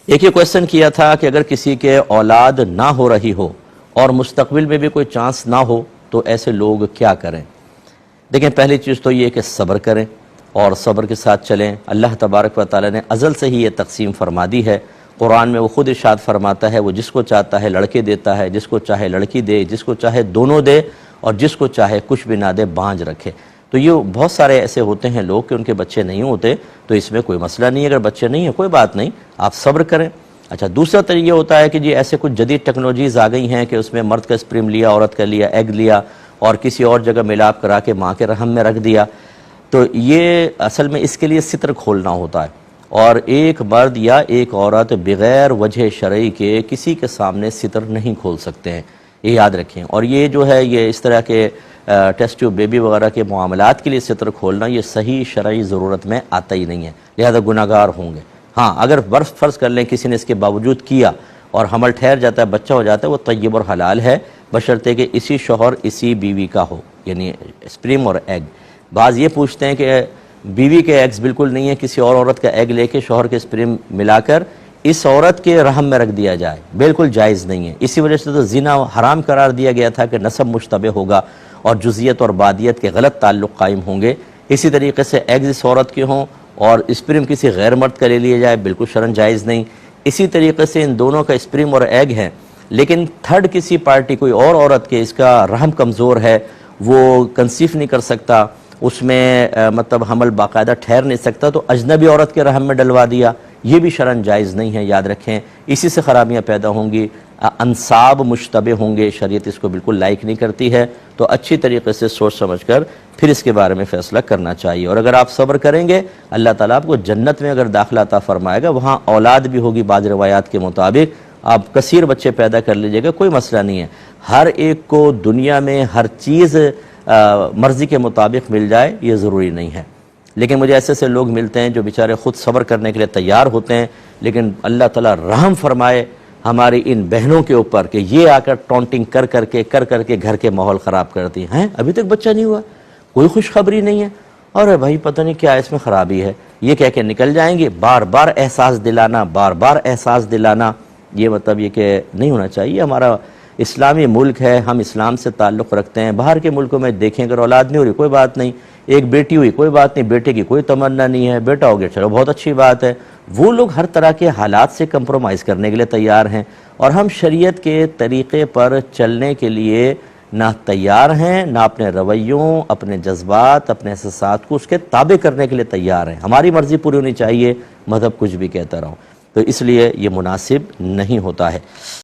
ایک یہ کویسچن کیا تھا کہ اگر کسی کے اولاد نہ ہو رہی ہو اور مستقبل میں بھی کوئی چانس نہ ہو تو ایسے لوگ کیا کریں؟ دیکھیں، پہلی چیز تو یہ کہ صبر کریں اور صبر کے ساتھ چلیں۔ اللہ تبارک و تعالی نے ازل سے ہی یہ تقسیم فرما دی ہے۔ قرآن میں وہ خود ارشاد فرماتا ہے، وہ جس کو چاہتا ہے لڑکے دیتا ہے، جس کو چاہے لڑکی دے، جس کو چاہے دونوں دے، اور جس کو چاہے کچھ بھی نہ دے، بانجھ رکھے۔ تو یہ بہت سارے ایسے ہوتے ہیں لوگ کہ ان کے بچے نہیں ہوتے، تو اس میں کوئی مسئلہ نہیں ہے۔ اگر بچے نہیں ہیں کوئی بات نہیں، آپ صبر کریں۔ اچھا، دوسرا طریقہ ہوتا ہے کہ جی ایسے کچھ جدید ٹیکنالوجیز آ گئی ہیں کہ اس میں مرد کا اسپرم لیا، عورت کا لیا، ایگ لیا اور کسی اور جگہ ملاپ کرا کے ماں کے رحم میں رکھ دیا۔ تو یہ اصل میں اس کے لیے ستر کھولنا ہوتا ہے، اور ایک مرد یا ایک عورت بغیر وجہ شرعی کے کسی کے سامنے ستر نہیں کھول سکتے ہیں، یہ یاد رکھیں۔ اور یہ جو ہے یہ اس طرح کے ٹیسٹ ٹیوب بیبی وغیرہ کے معاملات کے لیے ستر کھولنا یہ صحیح شرعی ضرورت میں آتا ہی نہیں ہے، لہذا گناہگار ہوں گے۔ ہاں، اگر فرض کر لیں کسی نے اس کے باوجود کیا اور حمل ٹھہر جاتا ہے، بچہ ہو جاتا ہے، وہ طیب اور حلال ہے، بشرطے کہ اسی شوہر اسی بیوی کا ہو، یعنی اسپرم اور ایگ۔ بعض یہ پوچھتے ہیں کہ بیوی کے ایگز بالکل نہیں ہے، کسی اور عورت کا ایگ لے کے شوہر کے اسپرم ملا کر اس عورت کے رحم میں رکھ دیا جائے، بالکل جائز نہیں ہے۔ اسی وجہ سے تو زنا حرام قرار دیا گیا تھا کہ نسب مشتبہ ہوگا اور جزیت اور بادیت کے غلط تعلق قائم ہوں گے۔ اسی طریقے سے ایگز اس عورت کے ہوں اور اسپرم کسی غیر مرد کا لے لیا جائے، بالکل شرعاً جائز نہیں۔ اسی طریقے سے ان دونوں کا اسپرم اور ایگ ہے، لیکن تھرڈ کسی پارٹی کوئی اور عورت کے اس کا رحم کمزور ہے، وہ کنسیو نہیں کر سکتا، اس میں مطلب حمل باقاعدہ ٹھہر نہیں سکتا، تو اجنبی عورت کے رحم میں ڈلوا دیا، یہ بھی شرعاً جائز نہیں ہے، یاد رکھیں۔ اسی سے خرابیاں پیدا ہوں گی، انصاب مشتبہ ہوں گے، شریعت اس کو بالکل لائک نہیں کرتی ہے۔ تو اچھی طریقے سے سوچ سمجھ کر پھر اس کے بارے میں فیصلہ کرنا چاہیے، اور اگر آپ صبر کریں گے اللہ تعالیٰ آپ کو جنت میں اگر داخلہ عطا فرمائے گا، وہاں اولاد بھی ہوگی بعض روایات کے مطابق، آپ کثیر بچے پیدا کر لیجئے گا، کوئی مسئلہ نہیں ہے۔ ہر ایک کو دنیا میں ہر چیز مرضی کے مطابق مل جائے یہ ضروری نہیں ہے، لیکن مجھے ایسے سے لوگ ملتے ہیں جو بیچارے خود صبر کرنے کے لیے تیار ہوتے ہیں، لیکن اللہ تعالیٰ رحم فرمائے ہماری ان بہنوں کے اوپر کہ یہ آ کر ٹونٹنگ کر کر کے گھر کے ماحول خراب کرتی ہیں۔ ابھی تک بچہ نہیں ہوا، کوئی خوشخبری نہیں ہے، اور بھائی پتہ نہیں کیا اس میں خرابی ہے، یہ کہہ کے نکل جائیں گے۔ بار بار احساس دلانا یہ مطلب یہ کہ نہیں ہونا چاہیے۔ ہمارا اسلامی ملک ہے، ہم اسلام سے تعلق رکھتے ہیں۔ باہر کے ملکوں میں دیکھیں اگر اولاد نہیں ہو رہی کوئی بات نہیں، ایک بیٹی ہوئی کوئی بات نہیں، بیٹے کی کوئی تمنا نہیں ہے، بیٹا ہو گیا چلو بہت اچھی بات ہے۔ وہ لوگ ہر طرح کے حالات سے کمپرومائز کرنے کے لیے تیار ہیں، اور ہم شریعت کے طریقے پر چلنے کے لیے نہ تیار ہیں، نہ اپنے رویوں، اپنے جذبات، اپنے احساسات کو اس کے تابع کرنے کے لیے تیار ہیں۔ ہماری مرضی پوری ہونی چاہیے، مذہب کچھ بھی کہتا رہو، تو اس لیے یہ مناسب نہیں ہوتا ہے۔